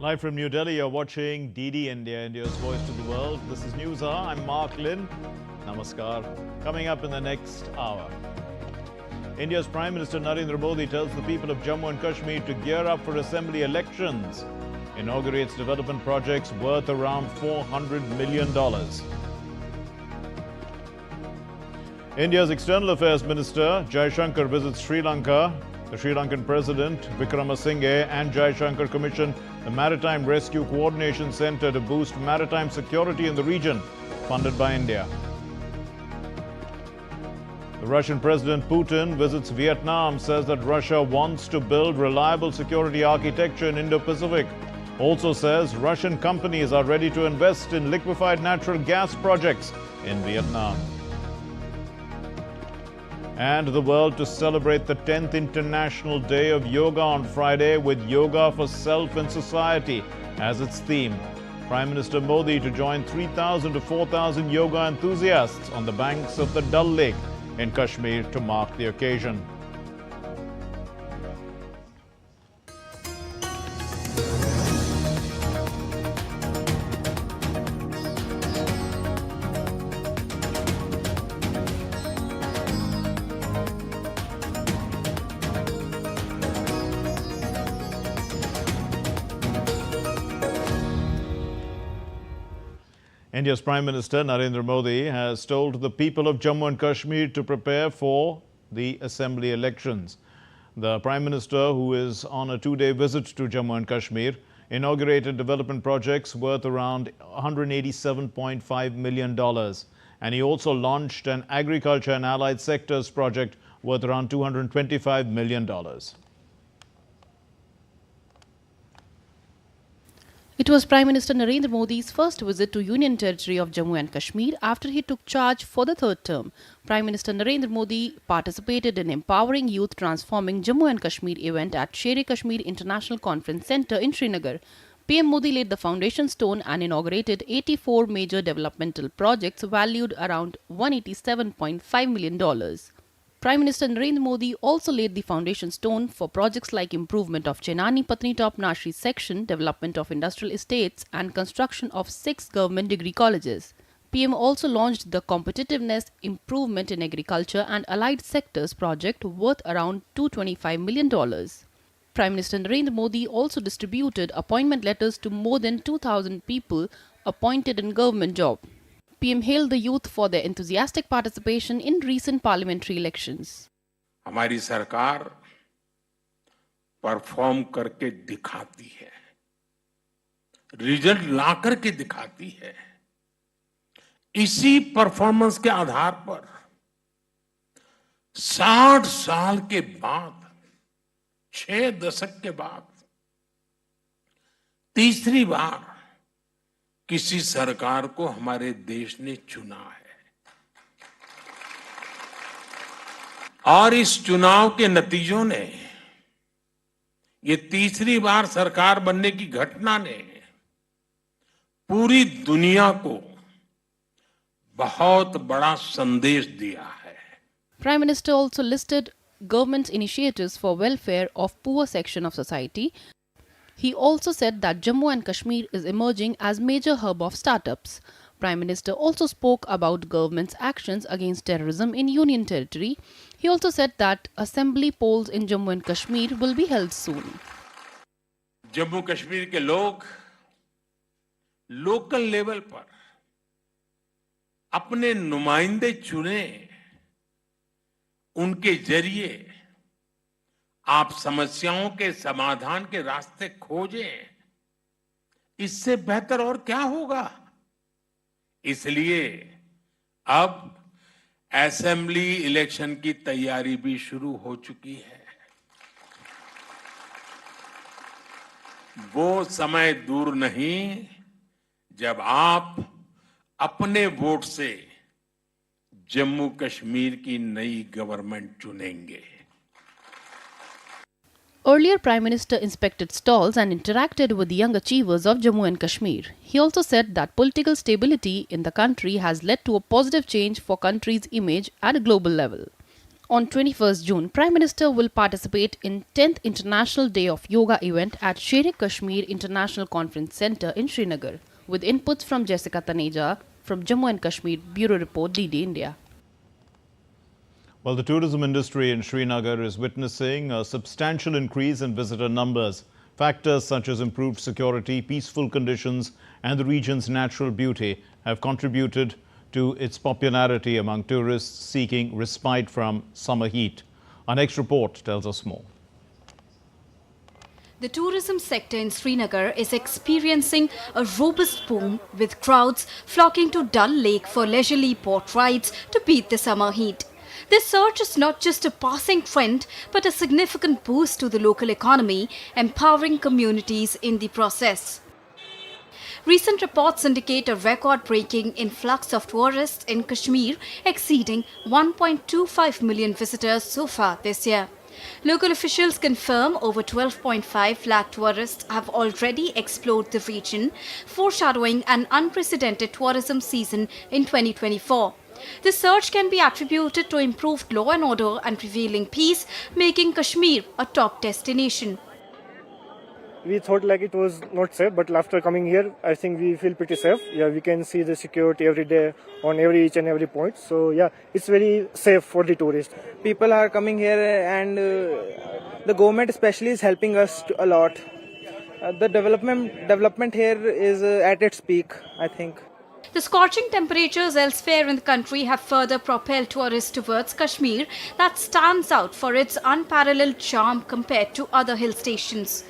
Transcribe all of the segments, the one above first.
Live from New Delhi, you're watching DD India, India's voice to the world. This is News Hour. I'm Mark Lynn. Namaskar. Coming up in the next hour, India's Prime Minister Narendra Modi tells the people of Jammu and Kashmir to gear up for assembly elections. Inaugurates development projects worth around $400 million. India's External Affairs Minister Jaishankar visits Sri Lanka. The Sri Lankan President Wickramasinghe and Jaishankar commissioned the Maritime Rescue Coordination Centre to boost maritime security in the region, funded by India. The Russian President Putin visits Vietnam, says that Russia wants to build reliable security architecture in Indo-Pacific. Also says Russian companies are ready to invest in liquefied natural gas projects in Vietnam. And the world to celebrate the 10th International Day of Yoga on Friday with Yoga for Self and Society as its theme. Prime Minister Modi to join 3,000 to 4,000 yoga enthusiasts on the banks of the Dal Lake in Kashmir to mark the occasion. India's Prime Minister Narendra Modi has told the people of Jammu and Kashmir to prepare for the assembly elections. The Prime Minister, who is on a two-day visit to Jammu and Kashmir, inaugurated development projects worth around $187.5 million. And he also launched an agriculture and allied sectors project worth around $225 million. It was Prime Minister Narendra Modi's first visit to Union Territory of Jammu and Kashmir after he took charge for the third term. Prime Minister Narendra Modi participated in Empowering Youth Transforming Jammu and Kashmir event at Sher-e-Kashmir International Conference Centre in Srinagar. PM Modi laid the foundation stone and inaugurated 84 major developmental projects valued around $187.5 million. Prime Minister Narendra Modi also laid the foundation stone for projects like improvement of Chenani Patnitop Nashri section, development of industrial estates and construction of 6 government degree colleges. PM also launched the Competitiveness Improvement in Agriculture and Allied Sectors project worth around $225 million. Prime Minister Narendra Modi also distributed appointment letters to more than 2,000 people appointed in government job. PM hailed the youth for their enthusiastic participation in recent parliamentary elections. हमारी सरकार perform करके दिखाती है, result ला करके दिखाती है। इसी performance के आधार पर 60 साल के बाद, 6 दशक के बाद तीसरी बार किसी सरकार को हमारे देश ने चुना है और इस चुनाव के नतीजों ने, ये तीसरी बार सरकार बनने की घटना ने पूरी दुनिया को बहुत बड़ा संदेश दिया है. Prime Minister also listed government's initiatives for welfare of poor section of society. He also said that Jammu and Kashmir is emerging as major hub of startups. Prime Minister also spoke about government's actions against terrorism in Union Territory. He also said that assembly polls in Jammu and Kashmir will be held soon. Jammu Kashmir के लोग local level पर अपने नुमाइंदे चुने, उनके जरिए आप समस्याओं के समाधान के रास्ते खोजें, इससे बेहतर और क्या होगा. इसलिए अब असेंबली इलेक्शन की तैयारी भी शुरू हो चुकी है. वो समय दूर नहीं जब आप अपने वोट से जम्मू कश्मीर की नई गवर्नमेंट चुनेंगे. Earlier, Prime Minister inspected stalls and interacted with the young achievers of Jammu and Kashmir. He also said that political stability in the country has led to a positive change for country's image at a global level. On 21st June, Prime Minister will participate in 10th International Day of Yoga event at Sher-e-Kashmir International Conference Centre in Srinagar, with inputs from Jessica Taneja from Jammu and Kashmir Bureau Report DD India. Well, the tourism industry in Srinagar is witnessing a substantial increase in visitor numbers. Factors such as improved security, peaceful conditions and the region's natural beauty have contributed to its popularity among tourists seeking respite from summer heat. Our next report tells us more. The tourism sector in Srinagar is experiencing a robust boom, with crowds flocking to Dal Lake for leisurely boat rides to beat the summer heat. This surge is not just a passing trend, but a significant boost to the local economy, empowering communities in the process. Recent reports indicate a record-breaking influx of tourists in Kashmir, exceeding 1.25 million visitors so far this year. Local officials confirm over 12.5 lakh tourists have already explored the region, foreshadowing an unprecedented tourism season in 2024. This surge can be attributed to improved law and order and prevailing peace, making Kashmir a top destination. We thought like it was not safe, but after coming here, I think we feel pretty safe. Yeah, we can see the security every day on each and every point. So yeah, it's very safe for the tourists. People are coming here and the government especially is helping us a lot. The development here is at its peak, I think. The scorching temperatures elsewhere in the country have further propelled tourists towards Kashmir, that stands out for its unparalleled charm compared to other hill stations.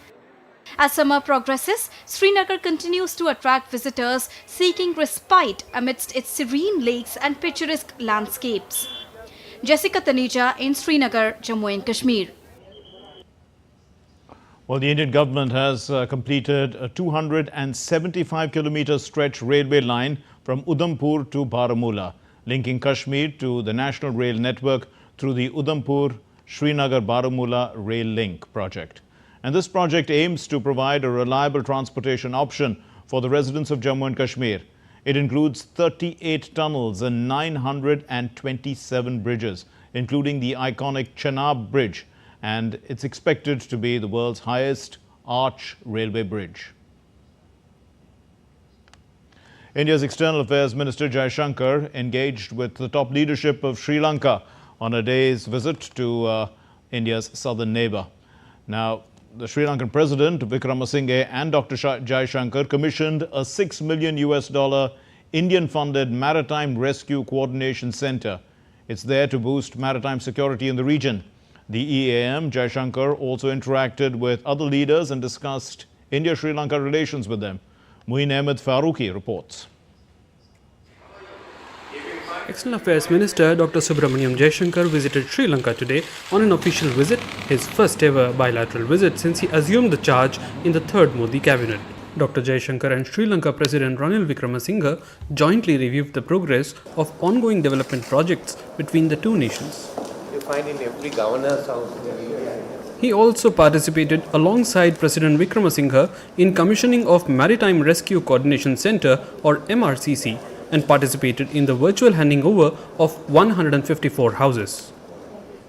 As summer progresses, Srinagar continues to attract visitors seeking respite amidst its serene lakes and picturesque landscapes. Jessica Taneja in Srinagar, Jammu and Kashmir. Well, the Indian government has completed a 275-kilometer stretch railway line from Udhampur to Baramulla, linking Kashmir to the national rail network through the Udhampur-Srinagar-Baramulla Rail Link project. And this project aims to provide a reliable transportation option for the residents of Jammu and Kashmir. It includes 38 tunnels and 927 bridges, including the iconic Chenab Bridge, and it's expected to be the world's highest arch railway bridge. India's External Affairs Minister Jaishankar engaged with the top leadership of Sri Lanka on a day's visit to India's southern neighbor. Now, the Sri Lankan President Wickremesinghe and Dr. Jaishankar commissioned a $6 million Indian-funded Maritime Rescue Coordination Center. It's there to boost maritime security in the region. The EAM, Jaishankar, also interacted with other leaders and discussed India-Sri Lanka relations with them. Muin Ahmed Farooqi reports. External Affairs Minister Dr. Subramaniam Jaishankar visited Sri Lanka today on an official visit, his first ever bilateral visit since he assumed the charge in the third Modi cabinet. Dr. Jaishankar and Sri Lanka President Ranil Wickremesinghe jointly reviewed the progress of ongoing development projects between the two nations. You find in every governor's house. He also participated alongside President Wickremesinghe in commissioning of Maritime Rescue Coordination Center or MRCC and participated in the virtual handing over of 154 houses.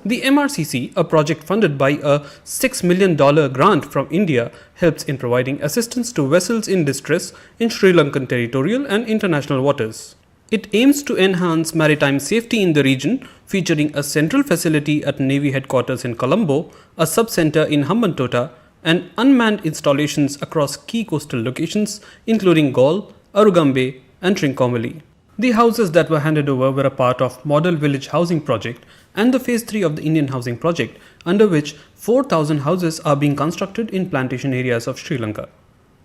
The MRCC, a project funded by a $6 million grant from India, helps in providing assistance to vessels in distress in Sri Lankan territorial and international waters. It aims to enhance maritime safety in the region, featuring a central facility at Navy headquarters in Colombo, a sub-center in Hambantota, and unmanned installations across key coastal locations including Galle, Arugambe, and Trincomalee. The houses that were handed over were a part of Model Village Housing Project and the Phase 3 of the Indian Housing Project, under which 4,000 houses are being constructed in plantation areas of Sri Lanka.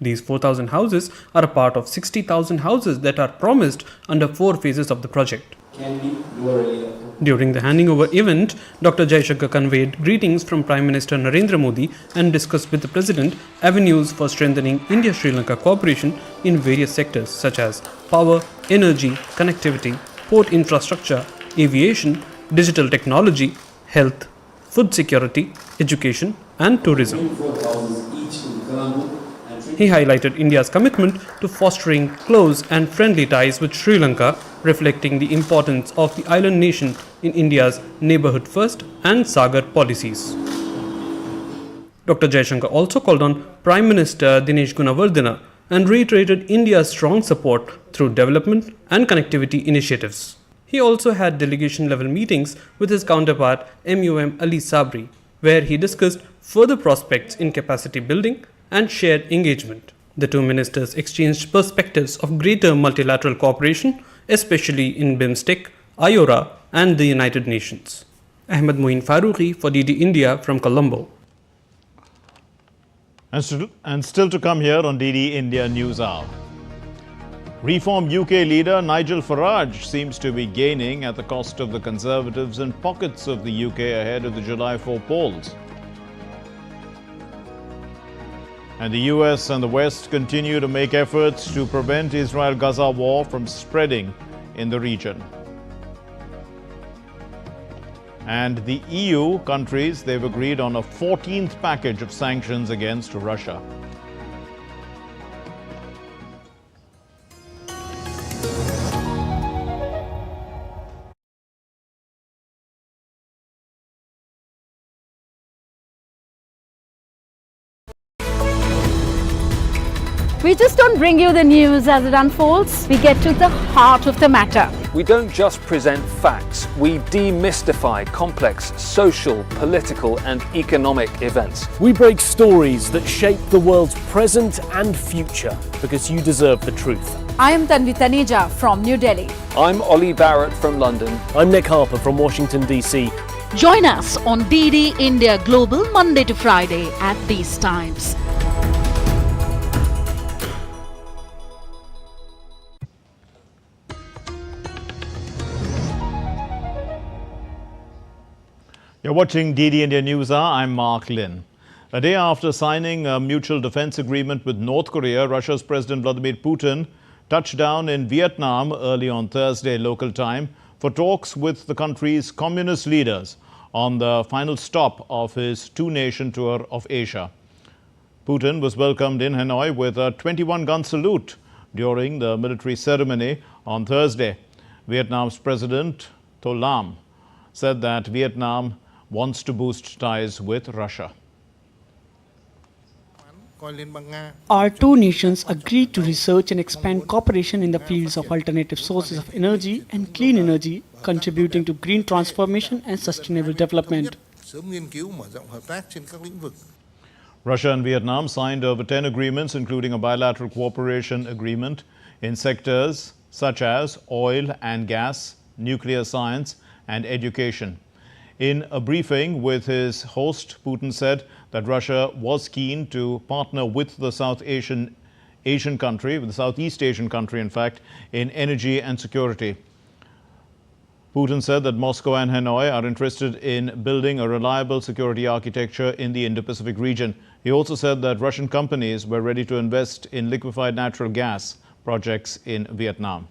These 4,000 houses are a part of 60,000 houses that are promised under 4 phases of the project. During the handing over event, Dr. Jaishankar conveyed greetings from Prime Minister Narendra Modi and discussed with the President avenues for strengthening India-Sri Lanka cooperation in various sectors such as power, energy, connectivity, port infrastructure, aviation, digital technology, health, food security, education, and tourism. He highlighted India's commitment to fostering close and friendly ties with Sri Lanka reflecting the importance of the island nation in India's Neighbourhood First and Sagar policies. Dr. Jaishankar also called on Prime Minister Dinesh Gunawardena and reiterated India's strong support through development and connectivity initiatives. He also had delegation-level meetings with his counterpart MUM Ali Sabri, where he discussed further prospects in capacity building and shared engagement. The two ministers exchanged perspectives of greater multilateral cooperation, especially in BIMSTEC, IORA and the United Nations. Ahmed Moin Farooqi for DD India from Colombo. And still to come here on DD India News Hour. Reform UK leader Nigel Farage seems to be gaining at the cost of the Conservatives in pockets of the UK ahead of the July 4 polls. And the US and the West continue to make efforts to prevent Israel-Gaza war from spreading in the region. And the EU countries, they've agreed on a 14th package of sanctions against Russia. We just don't bring you the news as it unfolds. We get to the heart of the matter. We don't just present facts, we demystify complex social, political and economic events. We break stories that shape the world's present and future because you deserve the truth. I am Tanvi Taneja from New Delhi. I'm Ollie Barrett from London. I'm Nick Harper from Washington, D.C. Join us on DD India Global Monday to Friday at these times. You're watching DD India News Hour. I'm Mark Lin. A day after signing a mutual defense agreement with North Korea, Russia's President Vladimir Putin touched down in Vietnam early on Thursday local time for talks with the country's communist leaders on the final stop of his two-nation tour of Asia. Putin was welcomed in Hanoi with a 21-gun salute during the military ceremony on Thursday. Vietnam's President To Lam said that Vietnam wants to boost ties with Russia. Our two nations agreed to research and expand cooperation in the fields of alternative sources of energy and clean energy, contributing to green transformation and sustainable development. Russia and Vietnam signed over 10 agreements, including a bilateral cooperation agreement in sectors such as oil and gas, nuclear science, and education. In a briefing with his host, Putin said that Russia was keen to partner with the Southeast Asian country, in fact, in energy and security. Putin said that Moscow and Hanoi are interested in building a reliable security architecture in the Indo-Pacific region. He also said that Russian companies were ready to invest in liquefied natural gas projects in Vietnam.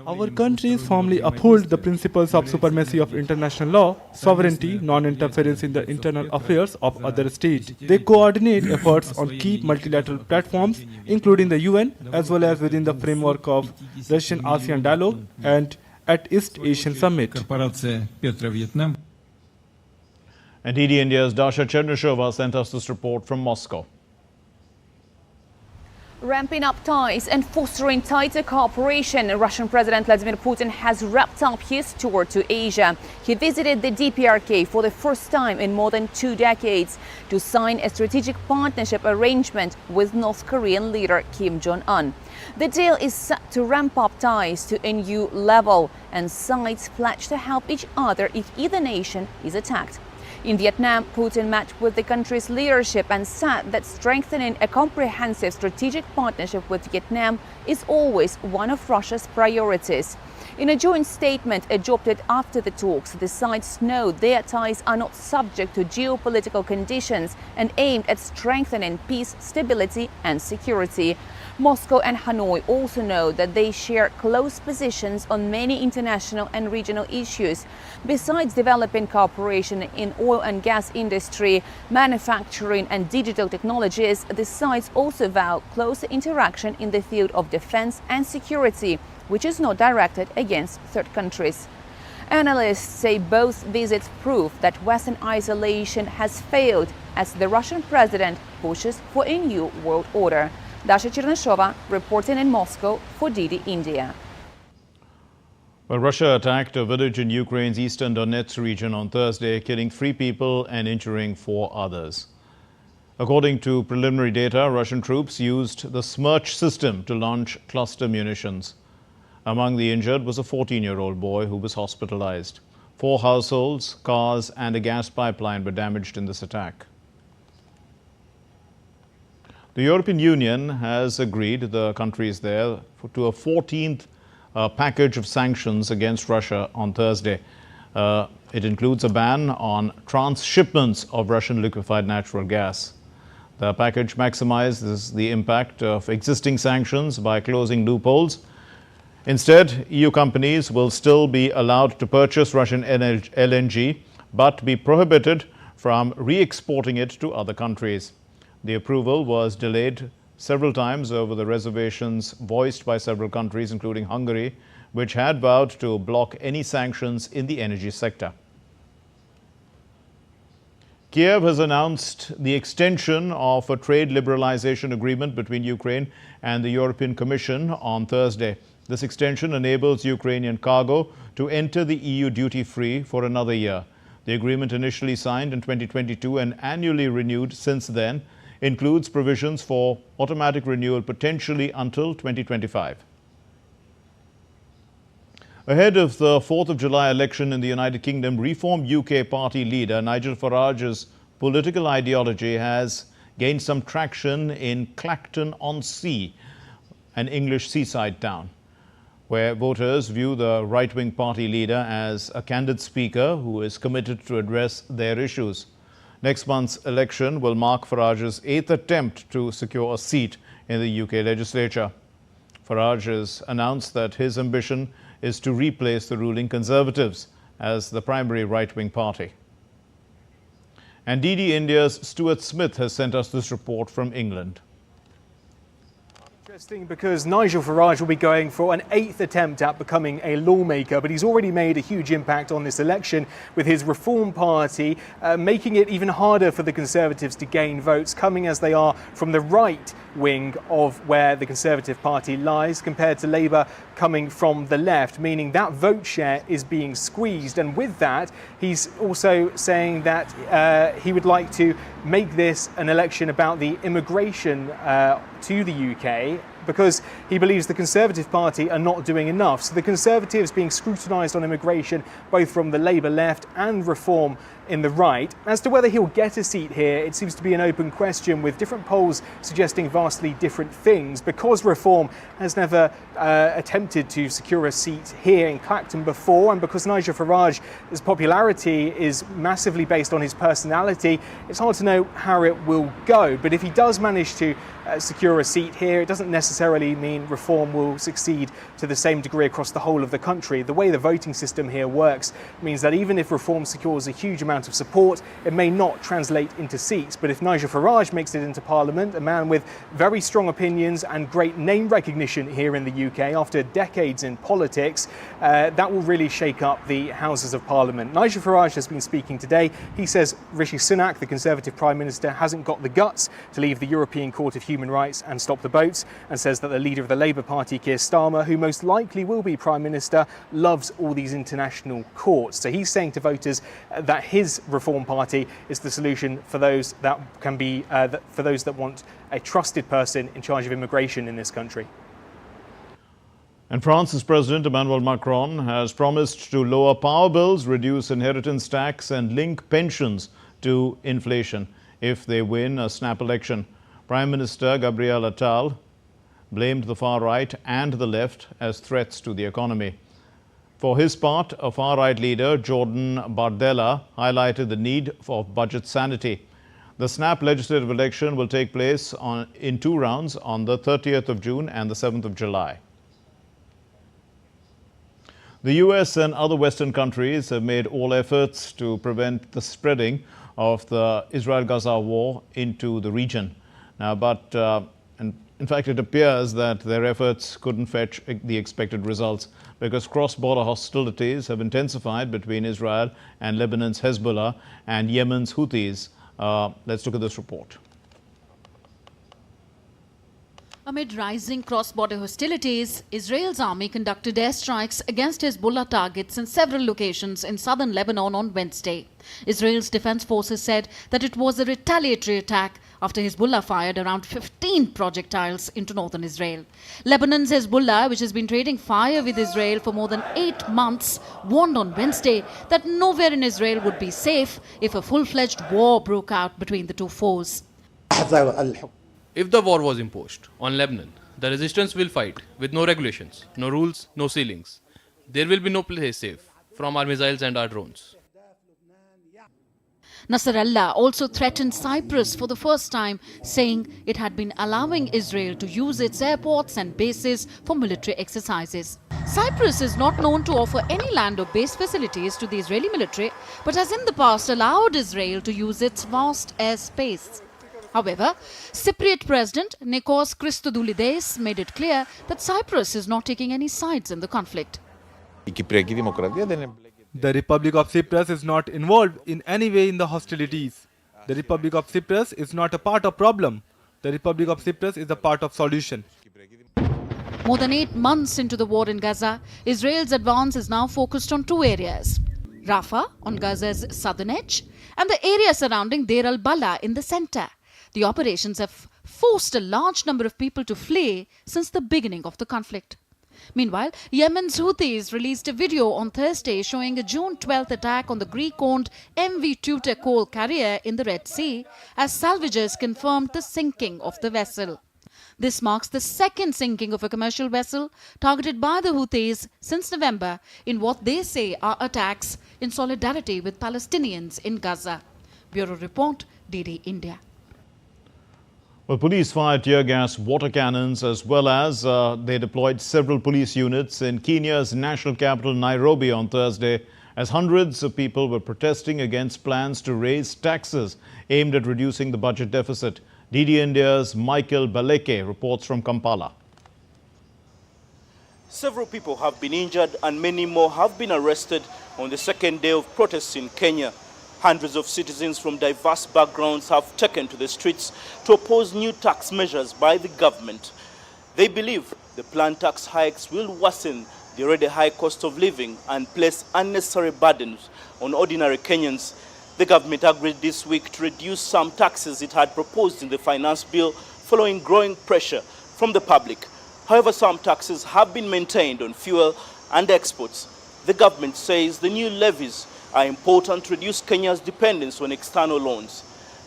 Our countries firmly uphold the principles of supremacy of international law, sovereignty, non-interference in the internal affairs of other states. They coordinate efforts on key multilateral platforms, including the UN, as well as within the framework of Russian-ASEAN dialogue and at East Asian Summit. And DD India's Dasha Chernyshova sent us this report from Moscow. Ramping up ties and fostering tighter cooperation, Russian President Vladimir Putin has wrapped up his tour to Asia. He visited the DPRK for the first time in more than 2 decades to sign a strategic partnership arrangement with North Korean leader Kim Jong-un. The deal is set to ramp up ties to a new level, and sides pledge to help each other if either nation is attacked. In Vietnam, Putin met with the country's leadership and said that strengthening a comprehensive strategic partnership with Vietnam is always one of Russia's priorities. In a joint statement adopted after the talks, the sides know their ties are not subject to geopolitical conditions and aimed at strengthening peace, stability and security. Moscow and Hanoi also know that they share close positions on many international and regional issues. Besides developing cooperation in oil and gas industry, manufacturing and digital technologies, the sides also vow closer interaction in the field of defense and security, which is not directed against third countries. Analysts say both visits prove that Western isolation has failed as the Russian president pushes for a new world order. Dasha Cherneshova reporting in Moscow for DD India. Well, Russia attacked a village in Ukraine's eastern Donetsk region on Thursday, killing 3 people and injuring 4 others. According to preliminary data, Russian troops used the Smerch system to launch cluster munitions. Among the injured was a 14-year-old boy who was hospitalized. 4 households, cars and a gas pipeline were damaged in this attack. The European Union has agreed, the countries there, to a 14th package of sanctions against Russia on Thursday. It includes a ban on transshipments of Russian liquefied natural gas. The package maximizes the impact of existing sanctions by closing loopholes. Instead, EU companies will still be allowed to purchase Russian LNG, but be prohibited from re-exporting it to other countries. The approval was delayed several times over the reservations voiced by several countries, including Hungary, which had vowed to block any sanctions in the energy sector. Kiev has announced the extension of a trade liberalization agreement between Ukraine and the European Commission on Thursday. This extension enables Ukrainian cargo to enter the EU duty-free for another year. The agreement, initially signed in 2022 and annually renewed since then, includes provisions for automatic renewal potentially until 2025. Ahead of the 4th of July election in the United Kingdom, Reform UK party leader Nigel Farage's political ideology has gained some traction in Clacton-on-Sea, an English seaside town, where voters view the right-wing party leader as a candid speaker who is committed to address their issues. Next month's election will mark Farage's 8th attempt to secure a seat in the UK legislature. Farage has announced that his ambition is to replace the ruling Conservatives as the primary right-wing party. And DD India's Stuart Smith has sent us this report from England. Interesting, because Nigel Farage will be going for an 8th attempt at becoming a lawmaker, but he's already made a huge impact on this election with his Reform Party, making it even harder for the Conservatives to gain votes, coming as they are from the right wing of where the Conservative Party lies, compared to Labour coming from the left, meaning that vote share is being squeezed. And with that, he's also saying that he would like to make this an election about the immigration to the UK, because he believes the Conservative Party are not doing enough. So the Conservatives being scrutinised on immigration, both from the Labour left and Reform in the right. As to whether he'll get a seat here, it seems to be an open question, with different polls suggesting vastly different things. Because Reform has never attempted to secure a seat here in Clacton before, and because Nigel Farage's popularity is massively based on his personality, it's hard to know how it will go. But if he does manage to secure a seat here, it doesn't necessarily mean Reform will succeed to the same degree across the whole of the country. The way the voting system here works means that even if Reform secures a huge amount of support, it may not translate into seats. But if Nigel Farage makes it into Parliament, a man with very strong opinions and great name recognition here in the UK after decades in politics, that will really shake up the Houses of Parliament. Nigel Farage has been speaking today. He says Rishi Sunak, the Conservative Prime Minister, hasn't got the guts to leave the European Court of Human Rights and stop the boats, and says that the leader of the Labour Party, Keir Starmer, who most likely will be Prime Minister, loves all these international courts. So he's saying to voters that his Reform Party is the solution for those that can be for those that want a trusted person in charge of immigration in this country. And France's President Emmanuel Macron has promised to lower power bills, reduce inheritance tax and link pensions to inflation if they win a snap election. Prime Minister Gabriel Attal blamed the far right and the left as threats to the economy. For his part, a far-right leader, Jordan Bardella, highlighted the need for budget sanity. The snap legislative election will take place in 2 rounds on the 30th of June and the 7th of July. The US and other Western countries have made all efforts to prevent the spreading of the Israel-Gaza war into the region. Now, in fact, it appears that their efforts couldn't fetch the expected results because cross-border hostilities have intensified between Israel and Lebanon's Hezbollah and Yemen's Houthis. Let's look at this report. Amid rising cross-border hostilities, Israel's army conducted airstrikes against Hezbollah targets in several locations in southern Lebanon on Wednesday. Israel's defense forces said that it was a retaliatory attack after Hezbollah fired around 15 projectiles into northern Israel. Lebanon's Hezbollah, which has been trading fire with Israel for more than 8 months, warned on Wednesday that nowhere in Israel would be safe if a full-fledged war broke out between the two foes. If the war was imposed on Lebanon, the resistance will fight with no regulations, no rules, no ceilings. There will be no place safe from our missiles and our drones. Nasrallah also threatened Cyprus for the first time, saying it had been allowing Israel to use its airports and bases for military exercises. Cyprus is not known to offer any land or base facilities to the Israeli military, but has in the past allowed Israel to use its vast airspace. However, Cypriot President Nikos Christodoulides made it clear that Cyprus is not taking any sides in the conflict. The Republic of Cyprus is not involved in any way in the hostilities. The Republic of Cyprus is not a part of problem. The Republic of Cyprus is a part of solution. More than 8 months into the war in Gaza, Israel's advance is now focused on 2 areas. Rafah, on Gaza's southern edge, and the area surrounding Deir al-Balah in the center. The operations have forced a large number of people to flee since the beginning of the conflict. Meanwhile, Yemen's Houthis released a video on Thursday showing a June 12th attack on the Greek-owned MV Tutor coal carrier in the Red Sea as salvagers confirmed the sinking of the vessel. This marks the second sinking of a commercial vessel targeted by the Houthis since November in what they say are attacks in solidarity with Palestinians in Gaza. Bureau Report, DD India. Well, police fired tear gas, water cannons, as well as they deployed several police units in Kenya's national capital, Nairobi, on Thursday, as hundreds of people were protesting against plans to raise taxes aimed at reducing the budget deficit. DD India's Michael Baleke reports from Kampala. Several people have been injured and many more have been arrested on the second day of protests in Kenya. Hundreds of citizens from diverse backgrounds have taken to the streets to oppose new tax measures by the government. They believe the planned tax hikes will worsen the already high cost of living and place unnecessary burdens on ordinary Kenyans. The government agreed this week to reduce some taxes it had proposed in the finance bill following growing pressure from the public. However, some taxes have been maintained on fuel and exports. The government says the new levies are important to reduce Kenya's dependence on external loans.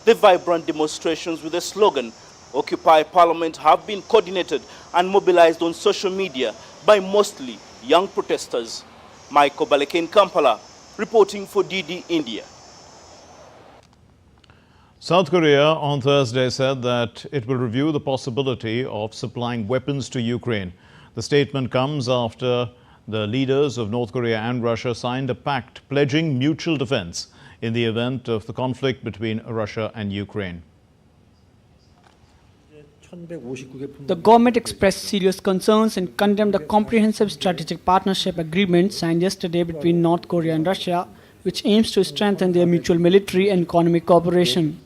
The vibrant demonstrations with the slogan, Occupy Parliament, have been coordinated and mobilized on social media by mostly young protesters. Michael Baleke in Kampala, reporting for DD India. South Korea on Thursday said that it will review the possibility of supplying weapons to Ukraine. The statement comes after the leaders of North Korea and Russia signed a pact pledging mutual defense in the event of the conflict between Russia and Ukraine. The government expressed serious concerns and condemned the comprehensive strategic partnership agreement signed yesterday between North Korea and Russia, which aims to strengthen their mutual military and economic cooperation.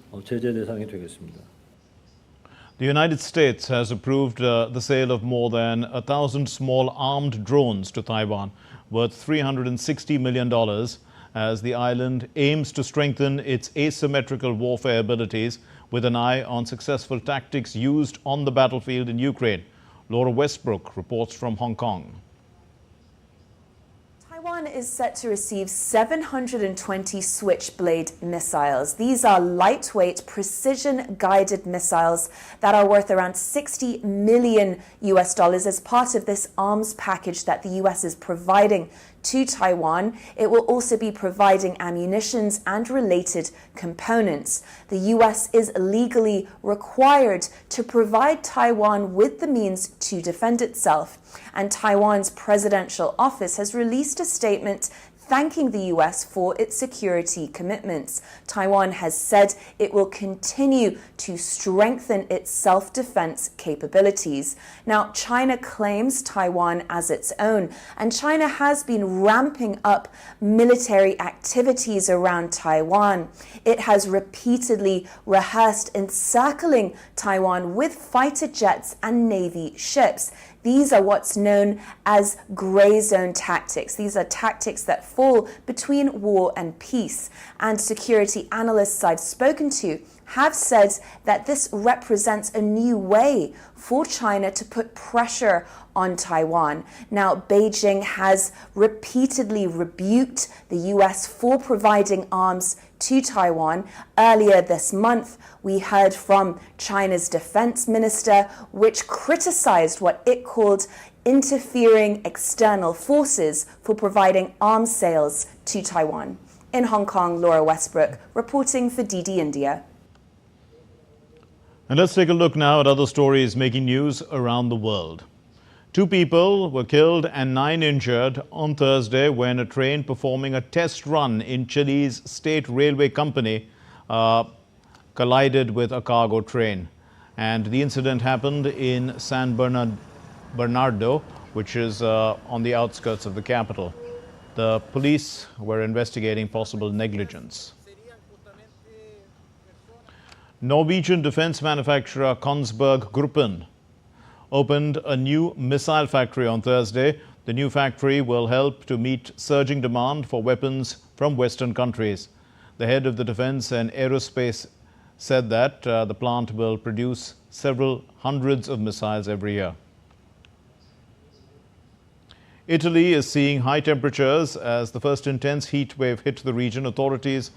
The United States has approved the sale of more than 1,000 small armed drones to Taiwan, worth $360 million, as the island aims to strengthen its asymmetrical warfare abilities with an eye on successful tactics used on the battlefield in Ukraine. Laura Westbrook reports from Hong Kong. Taiwan is set to receive 720 Switchblade missiles. These are lightweight, precision-guided missiles that are worth around $60 million as part of this arms package that the US is providing to Taiwan. It will also be providing ammunitions and related components. The US is legally required to provide Taiwan with the means to defend itself, and Taiwan's presidential office has released a statement thanking the US for its security commitments. Taiwan has said it will continue to strengthen its self-defense capabilities. Now, China claims Taiwan as its own, and China has been ramping up military activities around Taiwan. It has repeatedly rehearsed encircling Taiwan with fighter jets and Navy ships. These are what's known as gray zone tactics. These are tactics that fall between war and peace. And security analysts I've spoken to have said that this represents a new way for China to put pressure on Taiwan. Now, Beijing has repeatedly rebuked the US for providing arms to Taiwan. Earlier this month, we heard from China's defense minister, which criticized what it called interfering external forces for providing arms sales to Taiwan. In Hong Kong, Laura Westbrook reporting for DD India. And let's take a look now at other stories making news around the world. 2 people were killed and 9 injured on Thursday when a train performing a test run in Chile's state railway company collided with a cargo train. And the incident happened in San Bernardo, which is on the outskirts of the capital. The police were investigating possible negligence. Norwegian defense manufacturer Kongsberg Gruppen opened a new missile factory on Thursday. The new factory will help to meet surging demand for weapons from Western countries. The head of the Defense and Aerospace said that the plant will produce several hundreds of missiles every year. Italy is seeing high temperatures as the first intense heat wave hit the region. Authorities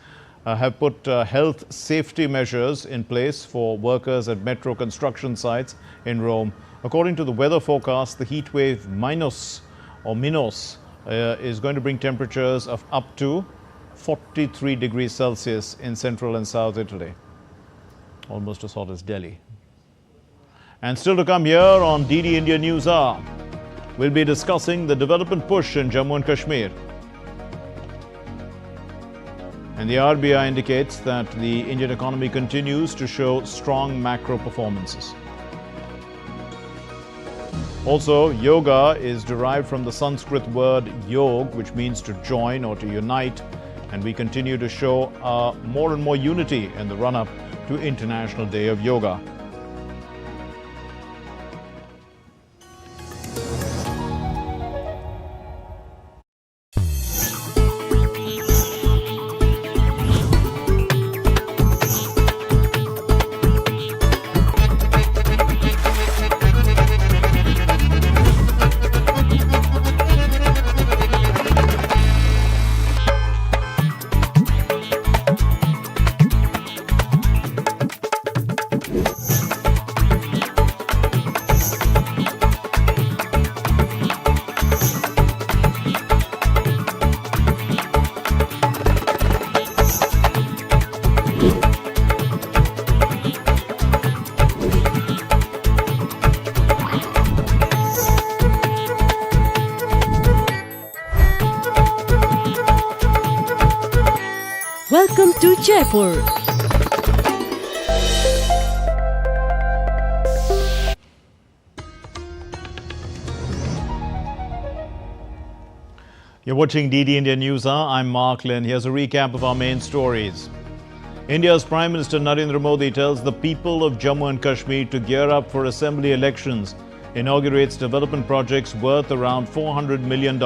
have put health safety measures in place for workers at metro construction sites in Rome. According to the weather forecast, the heat wave Minos is going to bring temperatures of up to 43 degrees Celsius in central and south Italy. Almost as hot as Delhi. And still to come here on DD India News Hour, we'll be discussing the development push in Jammu and Kashmir. And the RBI indicates that the Indian economy continues to show strong macro performances. Also, yoga is derived from the Sanskrit word yog, which means to join or to unite. And we continue to show more and more unity in the run-up to International Day of Yoga. Welcome to Jaipur. You're watching DD India News Hour. I'm Mark Lynn. Here's a recap of our main stories. India's Prime Minister Narendra Modi tells the people of Jammu and Kashmir to gear up for assembly elections, inaugurates development projects worth around $400 million.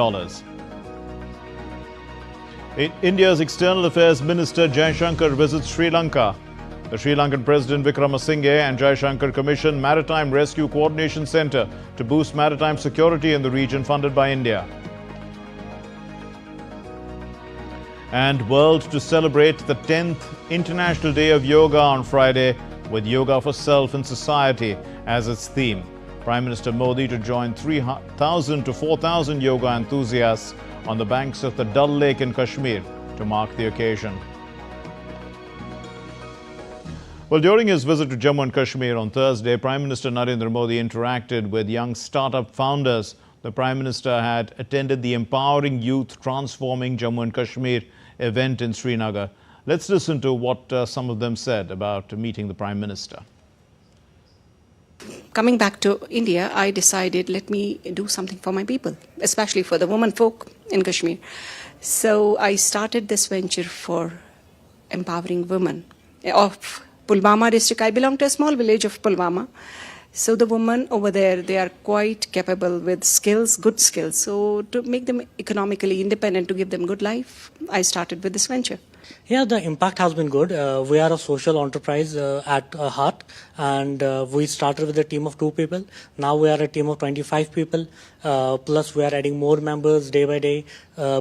India's External Affairs Minister Jaishankar visits Sri Lanka. The Sri Lankan President Wickremesinghe and Jaishankar commission Maritime Rescue Coordination Centre to boost maritime security in the region funded by India. And world to celebrate the 10th International Day of Yoga on Friday with Yoga for Self and Society as its theme. Prime Minister Modi to join 3,000 to 4,000 yoga enthusiasts on the banks of the Dal Lake in Kashmir to mark the occasion. Well, during his visit to Jammu and Kashmir on Thursday, Prime Minister Narendra Modi interacted with young startup founders. The Prime Minister had attended the Empowering Youth Transforming Jammu and Kashmir event in Srinagar. Let's listen to what some of them said about meeting the Prime Minister. Coming back to India, I decided let me do something for my people, especially for the women folk in Kashmir. So I started this venture for empowering women of Pulwama district. I belong to a small village of Pulwama. So the women over there, they are quite capable with skills, good skills. So to make them economically independent, to give them good life, I started with this venture. Yeah, the impact has been good. We are a social enterprise at heart, and we started with a team of 2 people. Now we are a team of 25 people. Plus we are adding more members day by day.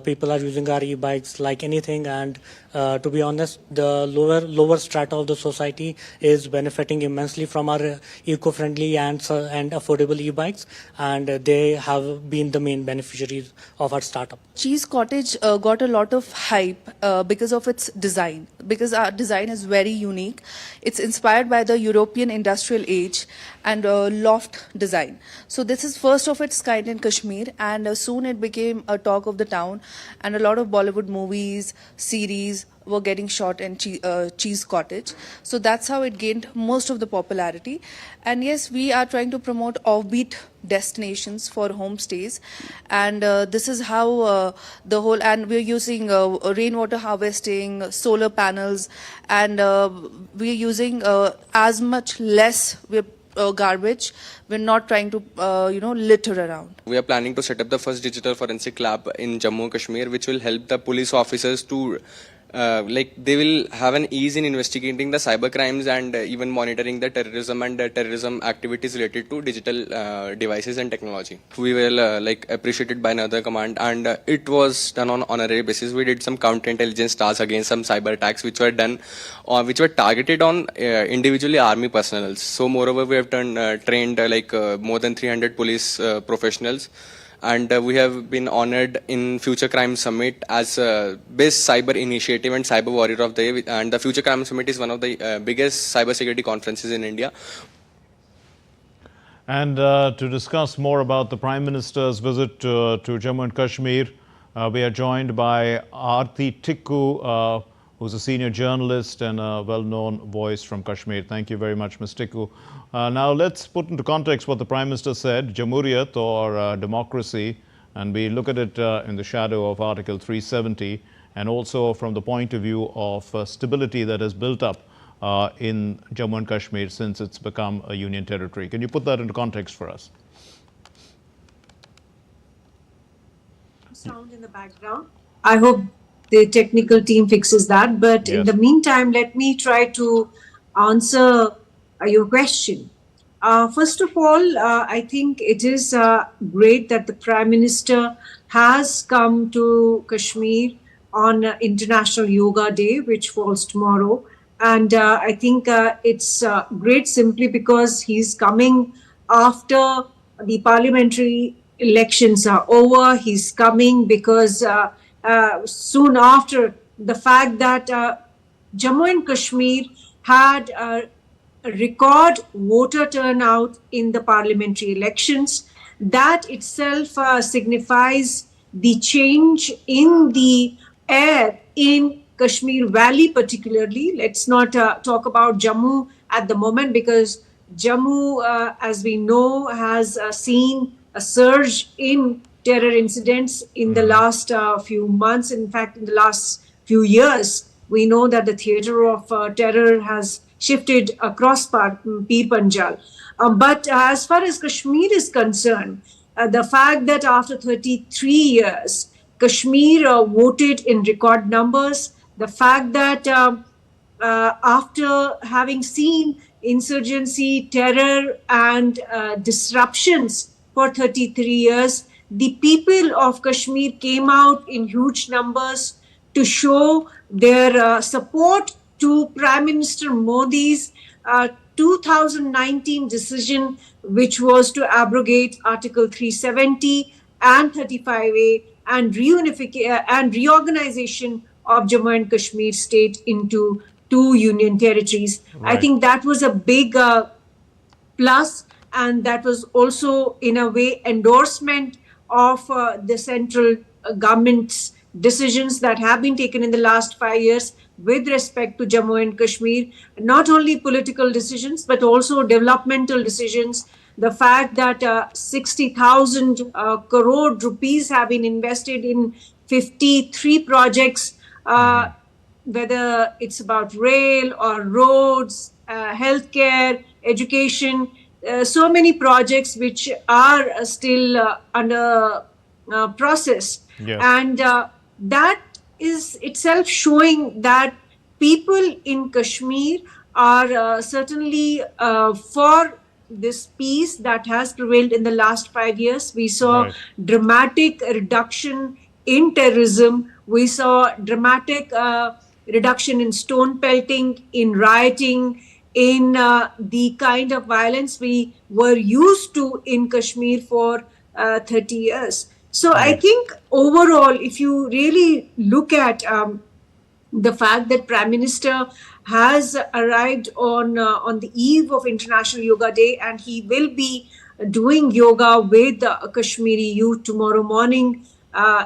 People are using our e-bikes like anything, and to be honest, the lower strata of the society is benefiting immensely from our eco-friendly and affordable e-bikes, and they have been the main beneficiaries of our startup. Cheese Cottage got a lot of hype because of its design, because our design is very unique. It's inspired by the European industrial age and loft design. So this is first of its kind in Kashmir, and soon it became a talk of the town, and a lot of Bollywood movies, series were getting shot in Cheese Cottage. So that's how it gained most of the popularity. And yes, we are trying to promote offbeat destinations for homestays, and this is how the whole, and we're using rainwater harvesting, solar panels, and we're using as much less garbage. We're not trying to litter around. We are planning to set up the first digital forensic lab in Jammu and Kashmir, which will help the police officers to they will have an ease in investigating the cyber crimes and even monitoring the terrorism and terrorism activities related to digital devices and technology. We were appreciated by another command, and it was done on honorary basis. We did some counterintelligence tasks against some cyber attacks which were done, which were targeted on individually army personnel. So moreover, we have trained more than 300 police professionals. And we have been honored in Future Crime Summit as Best Cyber Initiative and Cyber Warrior of the Year. And the Future Crime Summit is one of the biggest cybersecurity conferences in India. And to discuss more about the Prime Minister's visit to Jammu and Kashmir, we are joined by Aarti Tikku, who's a senior journalist and a well-known voice from Kashmir. Thank you very much, Ms. Tikku. Now let's put into context what the Prime Minister said, Jamhuriyat or democracy, and we look at it in the shadow of Article 370 and also from the point of view of stability that has built up in Jammu and Kashmir since it's become a union territory. Can you put that into context for us? Sound in the background. I hope the technical team fixes that, but in the meantime, let me try to answer your question. First of all, I think it is great that the Prime Minister has come to Kashmir on International Yoga Day, which falls tomorrow. And I think it's great simply because he's coming after the parliamentary elections are over. He's coming because soon after the fact that Jammu and Kashmir had a record voter turnout in the parliamentary elections. That itself signifies the change in the air in Kashmir Valley particularly. Let's not talk about Jammu at the moment, because Jammu, as we know, has seen a surge in terror incidents in the last few months. In fact, in the last few years, we know that the theater of terror has shifted across Punjab. But as far as Kashmir is concerned, the fact that after 33 years, Kashmir voted in record numbers, the fact that after having seen insurgency, terror and disruptions for 33 years, the people of Kashmir came out in huge numbers to show their support to Prime Minister Modi's 2019 decision, which was to abrogate Article 370 and 35A and reorganization of Jammu and Kashmir state into 2 union territories. Right. I think that was a big plus, and that was also in a way endorsement of the central government's decisions that have been taken in the last 5 years with respect to Jammu and Kashmir, not only political decisions but also developmental decisions. The fact that 60,000 crore rupees have been invested in 53 projects, whether it's about rail or roads, healthcare, education, so many projects which are still under process. Yes. And that is itself showing that people in Kashmir are certainly for this peace that has prevailed in the last 5 years. We saw dramatic reduction in terrorism. We saw dramatic reduction in stone pelting, in rioting, in the kind of violence we were used to in Kashmir for 30 years. So I think overall, if you really look at the fact that Prime Minister has arrived on the eve of International Yoga Day, and he will be doing yoga with the Kashmiri youth tomorrow morning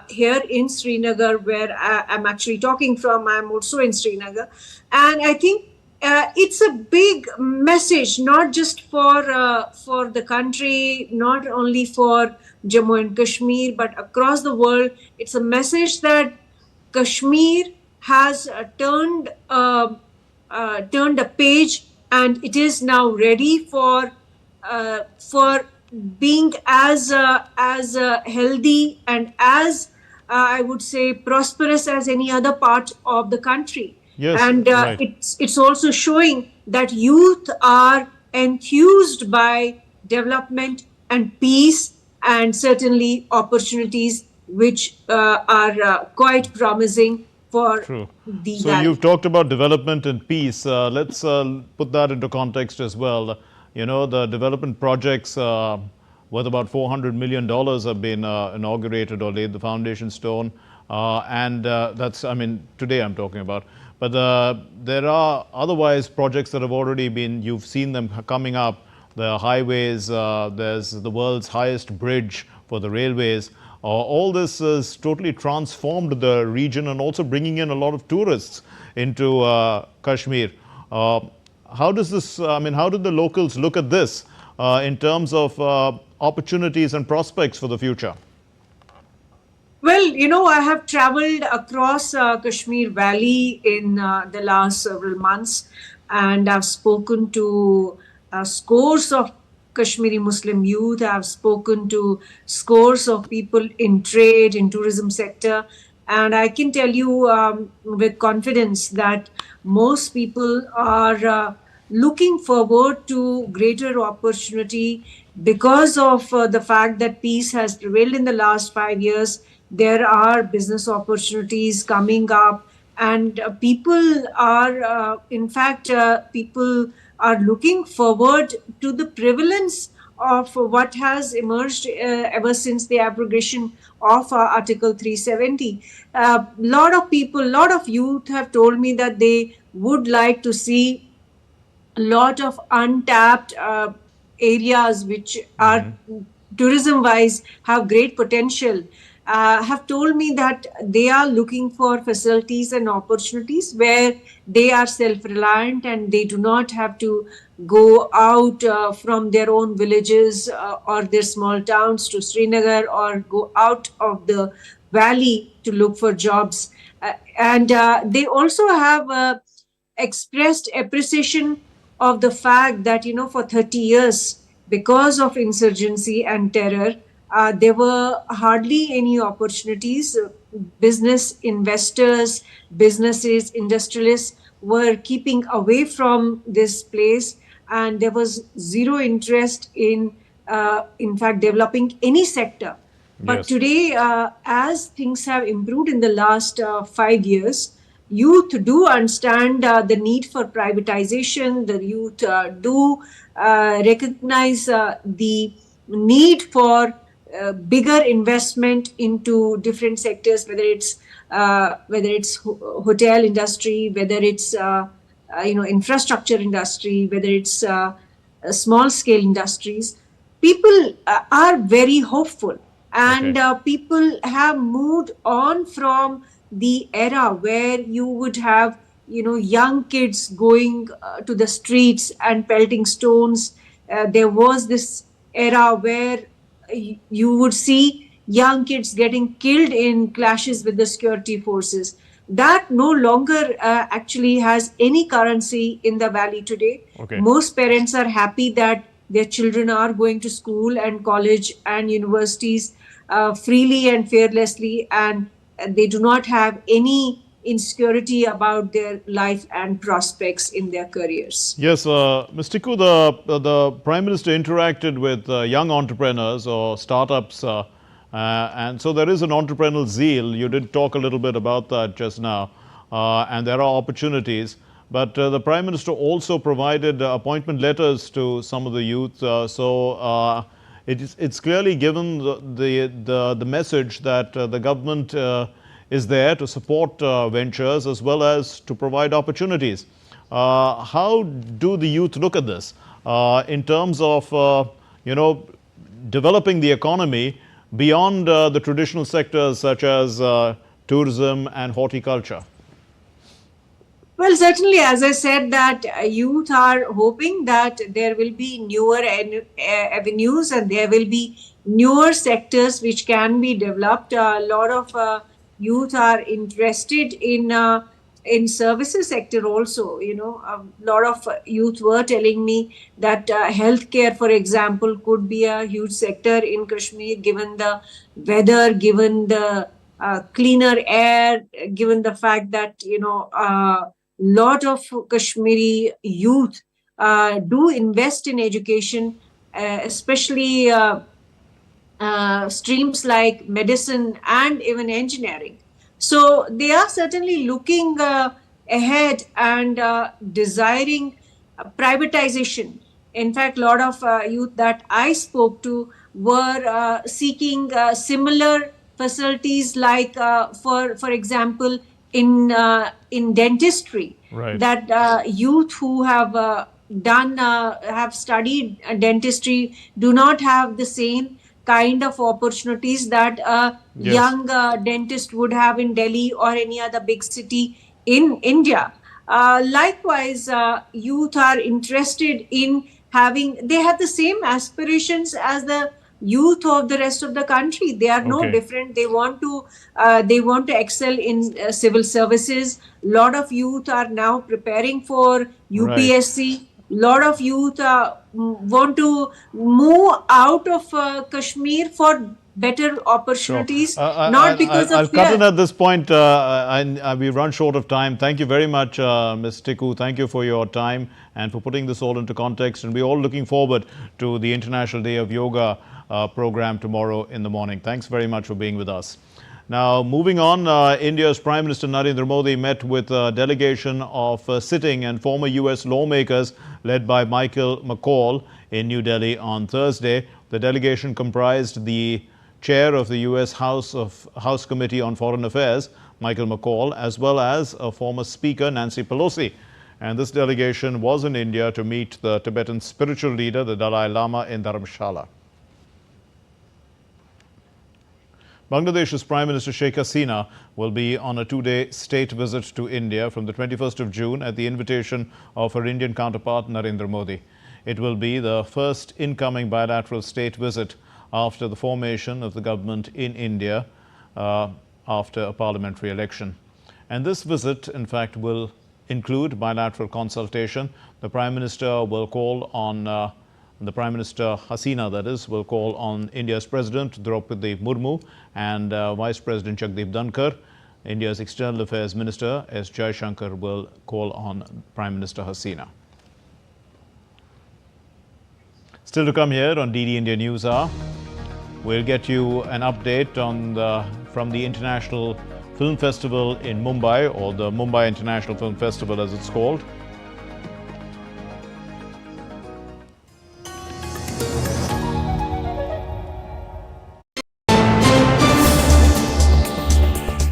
here in Srinagar, where I'm actually talking from. I'm also in Srinagar. And I think it's a big message, not just for the country, not only for Jammu and Kashmir, but across the world. It's a message that Kashmir has turned a page, and it is now ready for being as healthy and as I would say prosperous as any other part of the country. Yes, and right. it's also showing that youth are enthused by development and peace, and certainly opportunities which are quite promising for the So valley. you've talked about development and peace. Let's put that into context as well. You know, the development projects worth about $400 million have been inaugurated or laid the foundation stone. And that's, I mean, today I'm talking about. But there are otherwise projects that have already been, you've seen them coming up. The highways, there's the world's highest bridge for the railways. All this has totally transformed the region and also bringing in a lot of tourists into Kashmir. How does this, I mean, how did the locals look at this in terms of opportunities and prospects for the future? Well, you know, I have traveled across Kashmir Valley in the last several months, and I've spoken to scores of Kashmiri Muslim youth. I've spoken to scores of people in trade, in tourism sector, and I can tell you with confidence that most people are looking forward to greater opportunity because of the fact that peace has prevailed in the last 5 years. There are business opportunities coming up, and people are, in fact, people are looking forward to the prevalence of what has emerged ever since the abrogation of Article 370. Lot of people, lot of youth have told me that they would like to see a lot of untapped areas which are tourism-wise have great potential. Have told me that they are looking for facilities and opportunities where they are self-reliant and they do not have to go out from their own villages or their small towns to Srinagar or go out of the valley to look for jobs. And they also have expressed appreciation of the fact that, you know, for 30 years, because of insurgency and terror, there were hardly any opportunities. Business investors, businesses, industrialists were keeping away from this place, and there was zero interest in fact, developing any sector. But Yes. today, as things have improved in the last 5 years, youth do understand the need for privatization. The youth do recognize the need for bigger investment into different sectors, whether it's hotel industry, whether it's infrastructure industry, whether it's small scale industries. People are very hopeful, and people have moved on from the era where you would have young kids going to the streets and pelting stones. There was this era where you would see young kids getting killed in clashes with the security forces. That no longer actually has any currency in the valley today. Okay. Most parents are happy that their children are going to school and college and universities freely and fearlessly, and they do not have any insecurity about their life and prospects in their careers. Yes, Ms. Tiku, the Prime Minister interacted with young entrepreneurs or startups, and so there is an entrepreneurial zeal. You did talk a little bit about that just now, and there are opportunities. But the Prime Minister also provided appointment letters to some of the youth. It's clearly given the message that the government is there to support ventures as well as to provide opportunities. How do the youth look at this in terms of developing the economy beyond the traditional sectors such as tourism and horticulture? Well, certainly, as I said, that youth are hoping that there will be newer avenues and there will be newer sectors which can be developed. A lot of youth are interested in services sector also. A lot of youth were telling me that healthcare, for example, could be a huge sector in Kashmir, given the weather, given the cleaner air, given the fact that lot of Kashmiri youth do invest in education, especially streams like medicine and even engineering. So they are certainly looking ahead and desiring privatization. In fact, a lot of youth that I spoke to were seeking similar facilities, like, for example, in dentistry, Right. that youth who have have studied dentistry do not have the same kind of opportunities that a Yes. young dentist would have in Delhi or any other big city in India. Likewise, youth are interested in they have the same aspirations as the youth of the rest of the country. They are no Okay. different. They want to excel in civil services. Lot of youth are now preparing for UPSC. Lot of youth want to move out of Kashmir for better opportunities, not because I'll of cut in fear. at this point. We run short of time. Thank you very much, Ms. Tiku. Thank you for your time and for putting this all into context. And we're all looking forward to the International Day of Yoga program tomorrow in the morning. Thanks very much for being with us. Now, moving on, India's Prime Minister Narendra Modi met with a delegation of sitting and former US lawmakers led by Michael McCaul in New Delhi on Thursday. The delegation comprised the chair of the US House Committee on Foreign Affairs, Michael McCaul, as well as a former Speaker, Nancy Pelosi. And this delegation was in India to meet the Tibetan spiritual leader, the Dalai Lama, in Dharamshala. Bangladesh's Prime Minister Sheikh Hasina will be on a two-day state visit to India from the 21st of June at the invitation of her Indian counterpart Narendra Modi. It will be the first incoming bilateral state visit after the formation of the government in India after a parliamentary election. And this visit, in fact, will include bilateral consultation. The Prime Minister will call on Prime Minister Hasina, that is, will call on India's President Draupadi Murmu and Vice President Jagdeep Dhankar. India's External Affairs Minister S. Jaishankar will call on Prime Minister Hasina. Still to come here on DD India News Hour. We'll get you an update from the International Film Festival in Mumbai, or the Mumbai International Film Festival as it's called.